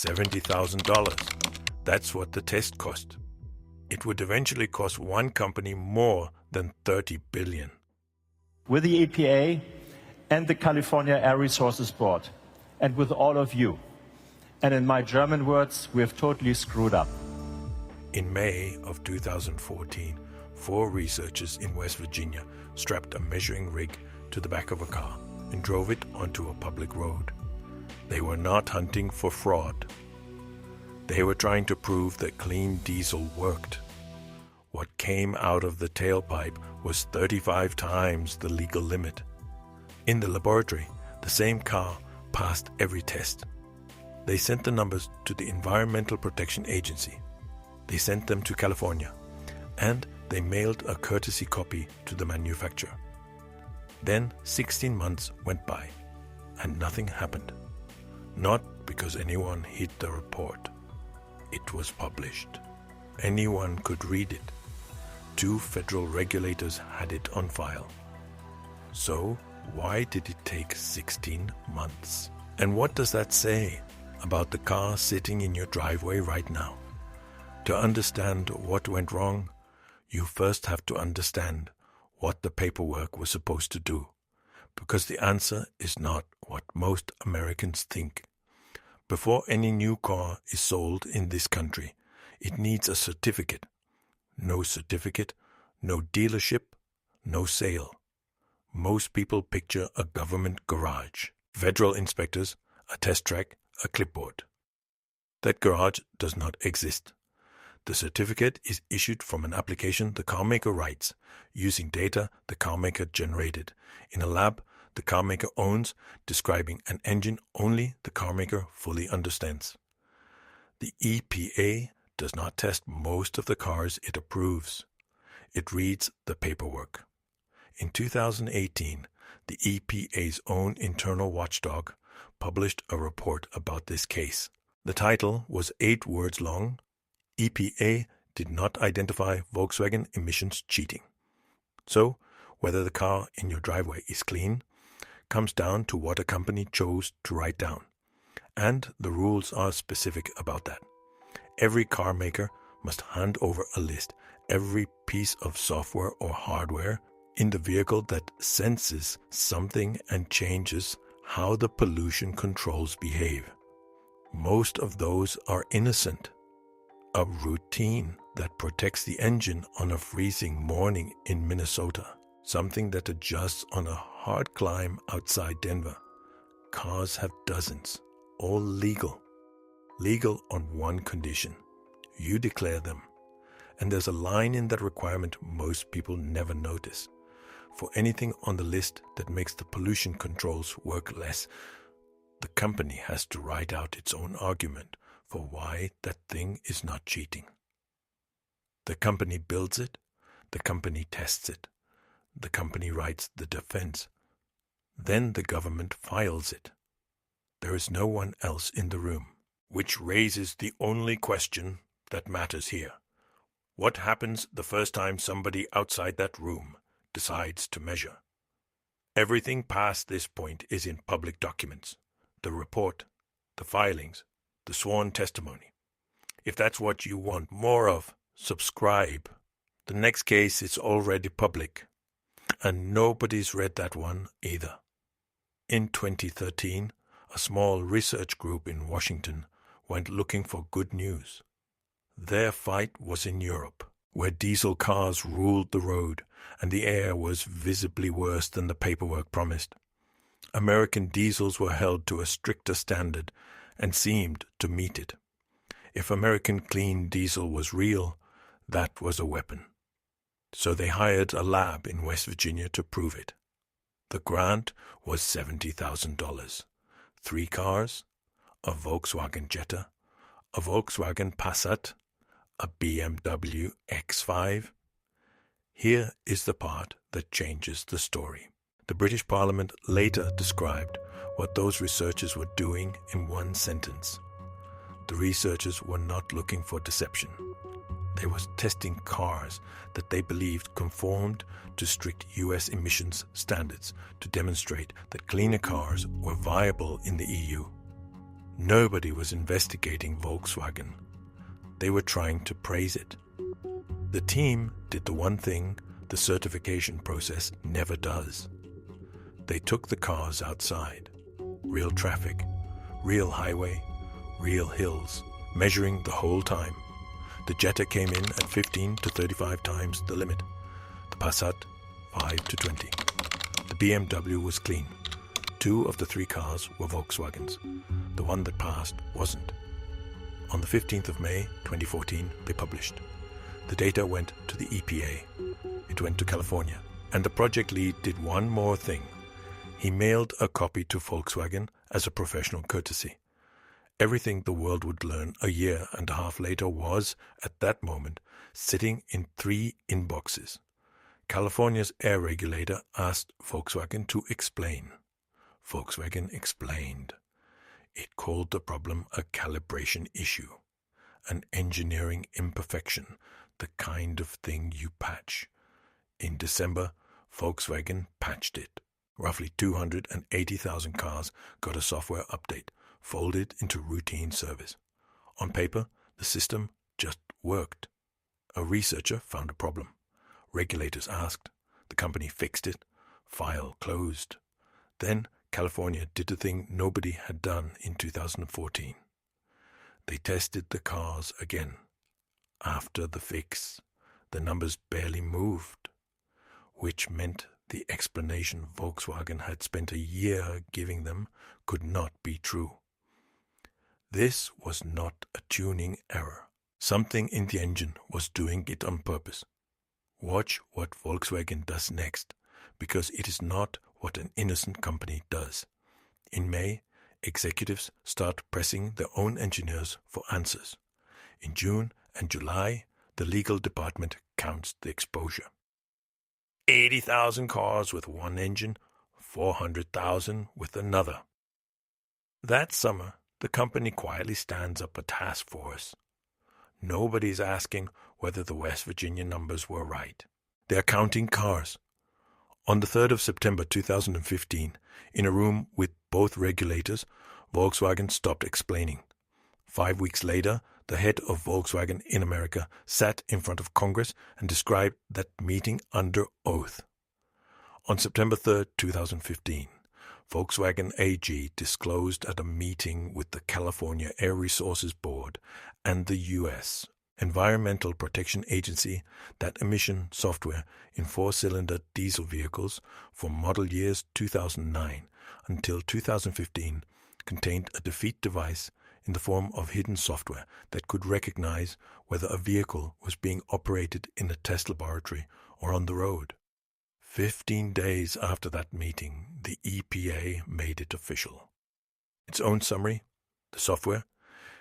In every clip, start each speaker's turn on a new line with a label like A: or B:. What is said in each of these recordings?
A: $70,000. That's what the test cost. It would eventually cost one company more than $30 billion.
B: With the EPA and the California Air Resources Board, and with all of you, and in my German words, we have totally screwed up.
A: In May of 2014, 4 researchers in West Virginia strapped a measuring rig to the back of a car and drove it onto a public road. They were not hunting for fraud. They were trying to prove that clean diesel worked. What came out of the tailpipe was 35 times the legal limit. In the laboratory, the same car passed every test. They sent the numbers to the Environmental Protection Agency. They sent them to California, and they mailed a courtesy copy to the manufacturer. Then 16 months went by, and nothing happened. Not because anyone hid the report. It was published. Anyone could read it. 2 federal regulators had it on file. So, why did it take 16 months? And what does that say about the car sitting in your driveway right now? To understand what went wrong, you first have to understand what the paperwork was supposed to do, because the answer is not what most Americans think. Before any new car is sold in this country, it needs a certificate. No certificate, no dealership, no sale. Most people picture a government garage, federal inspectors, a test track, a clipboard. That garage does not exist. The certificate is issued from an application the carmaker writes, using data the carmaker generated, in a lab the carmaker owns, describing an engine only the carmaker fully understands. The EPA does not test most of the cars it approves. It reads the paperwork. In 2018, the EPA's own internal watchdog published a report about this case. The title was 8 words long. EPA did not identify Volkswagen emissions cheating. So, whether the car in your driveway is clean comes down to what a company chose to write down. And the rules are specific about that. Every car maker must hand over a list, every piece of software or hardware in the vehicle that senses something and changes how the pollution controls behave. Most of those are innocent. A routine that protects the engine on a freezing morning in Minnesota. Something that adjusts on a hard climb outside Denver. Cars have dozens, all legal. Legal on one condition. You declare them. And there's a line in that requirement most people never notice. For anything on the list that makes the pollution controls work less, the company has to write out its own argument for why that thing is not cheating. The company builds it, the company tests it, the company writes the defense. Then the government files it. There is no one else in the room, which raises the only question that matters here. What happens the first time somebody outside that room decides to measure? Everything past this point is in public documents. The report, the filings, the sworn testimony. If that's what you want more of, subscribe. The next case is already public, and nobody's read that one either. In 2013, a small research group in Washington went looking for good news. Their fight was in Europe, where diesel cars ruled the road and the air was visibly worse than the paperwork promised. American diesels were held to a stricter standard and seemed to meet it. If American clean diesel was real, that was a weapon. So they hired a lab in West Virginia to prove it. The grant was $70,000. 3 cars, a Volkswagen Jetta, a Volkswagen Passat, a BMW X5. Here is the part that changes the story. The British Parliament later described what those researchers were doing in one sentence. The researchers were not looking for deception. They were testing cars that they believed conformed to strict US emissions standards to demonstrate that cleaner cars were viable in the EU. Nobody was investigating Volkswagen. They were trying to praise it. The team did the one thing the certification process never does. They took the cars outside. Real traffic, real highway, real hills, measuring the whole time. The Jetta came in at 15 to 35 times the limit. The Passat, 5 to 20. The BMW was clean. 2 of the 3 cars were Volkswagens. The one that passed wasn't. On the 15th of May, 2014, they published. The data went to the EPA. It went to California. And the project lead did one more thing. He mailed a copy to Volkswagen as a professional courtesy. Everything the world would learn a year and a half later was, at that moment, sitting in 3 inboxes. California's air regulator asked Volkswagen to explain. Volkswagen explained. It called the problem a calibration issue, an engineering imperfection, the kind of thing you patch. In December, Volkswagen patched it. Roughly 280,000 cars got a software update, folded into routine service. On paper, the system just worked. A researcher found a problem. Regulators asked. The company fixed it. File closed. Then California did the thing nobody had done in 2014. They tested the cars again. After the fix, the numbers barely moved, which meant the explanation Volkswagen had spent a year giving them could not be true. This was not a tuning error. Something in the engine was doing it on purpose. Watch what Volkswagen does next, because it is not what an innocent company does. In May, executives start pressing their own engineers for answers. In June and July, the legal department counts the exposure. 80,000 cars with one engine, 400,000 with another. That summer, the company quietly stands up a task force. Nobody's asking whether the West Virginia numbers were right. They are counting cars. On the 3rd of September 2015, in a room with both regulators, Volkswagen stopped explaining. 5 weeks later, the head of Volkswagen in America sat in front of Congress and described that meeting under oath. On September 3, 2015, Volkswagen AG disclosed at a meeting with the California Air Resources Board and the U.S. Environmental Protection Agency that emission software in 4-cylinder diesel vehicles for model years 2009 until 2015 contained a defeat device in the form of hidden software that could recognize whether a vehicle was being operated in a test laboratory or on the road. 15 days after that meeting, the EPA made it official. Its own summary, the software,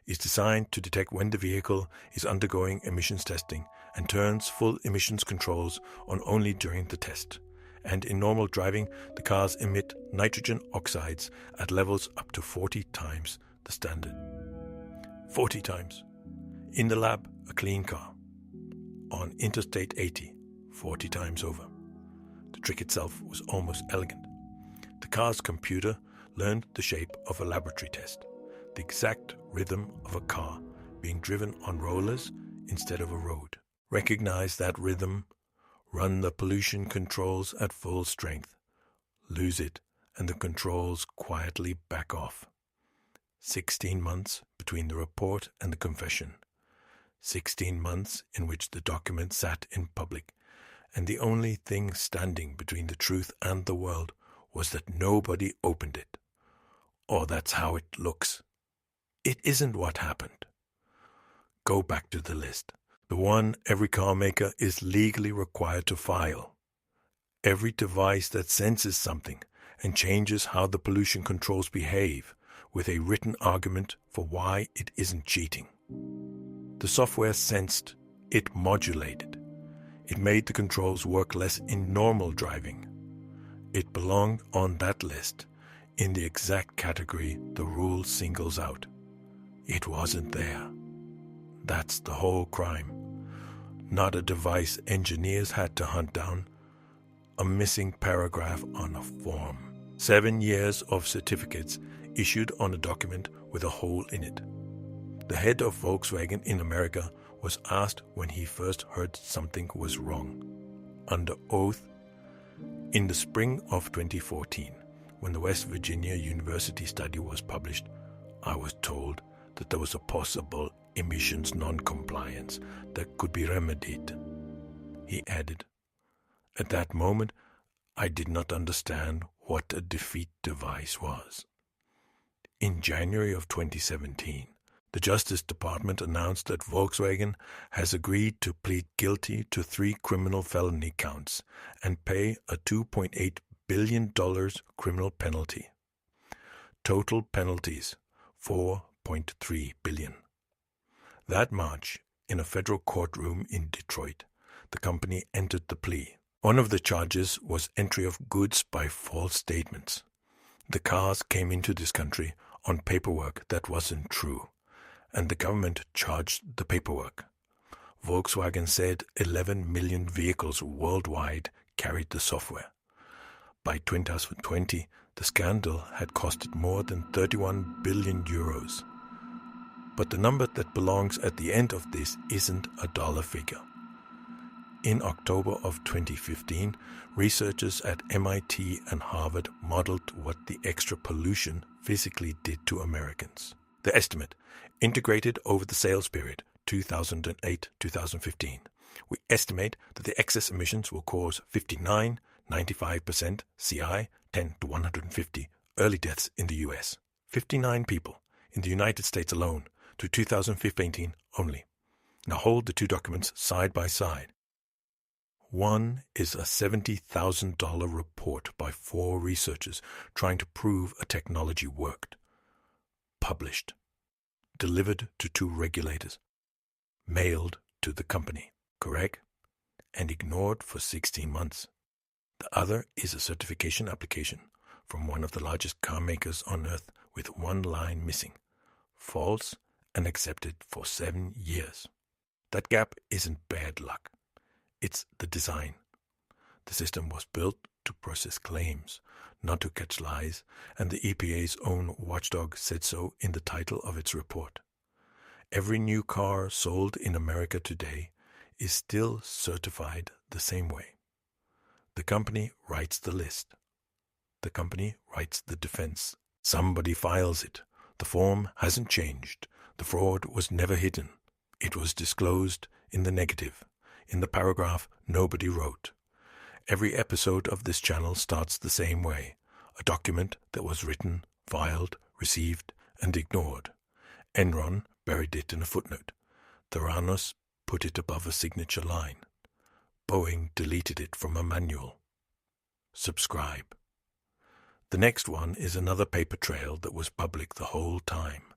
A: is designed to detect when the vehicle is undergoing emissions testing and turns full emissions controls on only during the test. And in normal driving, the cars emit nitrogen oxides at levels up to 40 times the standard. 40 times. In the lab, a clean car. On Interstate 80, 40 times over. The trick itself was almost elegant. The car's computer learned the shape of a laboratory test, the exact rhythm of a car being driven on rollers instead of a road. Recognize that rhythm, run the pollution controls at full strength, lose it, and the controls quietly back off. 16 months between the report and the confession. 16 months in which the document sat in public, and the only thing standing between the truth and the world was that nobody opened it. Or that's how it looks. It isn't what happened. Go back to the list. The one every car maker is legally required to file. Every device that senses something and changes how the pollution controls behave, with a written argument for why it isn't cheating. The software sensed, it modulated. It made the controls work less in normal driving. It belonged on that list, in the exact category the rule singles out. It wasn't there. That's the whole crime. Not a device engineers had to hunt down. A missing paragraph on a form. 7 years of certificates issued on a document with a hole in it. The head of Volkswagen in America was asked when he first heard something was wrong. Under oath, in the spring of 2014, when the West Virginia University study was published, I was told that there was a possible emissions non-compliance that could be remedied. He added, "At that moment, I did not understand what a defeat device was." In January of 2017, the Justice Department announced that Volkswagen has agreed to plead guilty to 3 criminal felony counts and pay a $2.8 billion criminal penalty. Total penalties, $4.3 billion. That March, in a federal courtroom in Detroit, the company entered the plea. One of the charges was entry of goods by false statements. The cars came into this country on paperwork that wasn't true, and the government charged the paperwork. Volkswagen said 11 million vehicles worldwide carried the software. By 2020, the scandal had costed more than 31 billion euros. But the number that belongs at the end of this isn't a dollar figure. In October of 2015, researchers at MIT and Harvard modeled what the extra pollution physically did to Americans. The estimate, integrated over the sales period 2008-2015, we estimate that the excess emissions will cause 95% CI, 10 to 150 early deaths in the US. 59 people in the United States alone to 2015 only. Now hold the two documents side by side. One is a $70,000 report by 4 researchers trying to prove a technology worked. Published. Delivered to 2 regulators. Mailed to the company. Correct? And ignored for 16 months. The other is a certification application from one of the largest car makers on earth with 1 line missing. False and accepted for 7 years. That gap isn't bad luck. It's the design. The system was built to process claims, not to catch lies, and the EPA's own watchdog said so in the title of its report. Every new car sold in America today is still certified the same way. The company writes the list. The company writes the defense. Somebody files it. The form hasn't changed. The fraud was never hidden. It was disclosed in the negative. In the paragraph nobody wrote. Every episode of this channel starts the same way. A document that was written, filed, received, and ignored. Enron buried it in a footnote. Theranos put it above a signature line. Boeing deleted it from a manual. Subscribe. The next one is another paper trail that was public the whole time.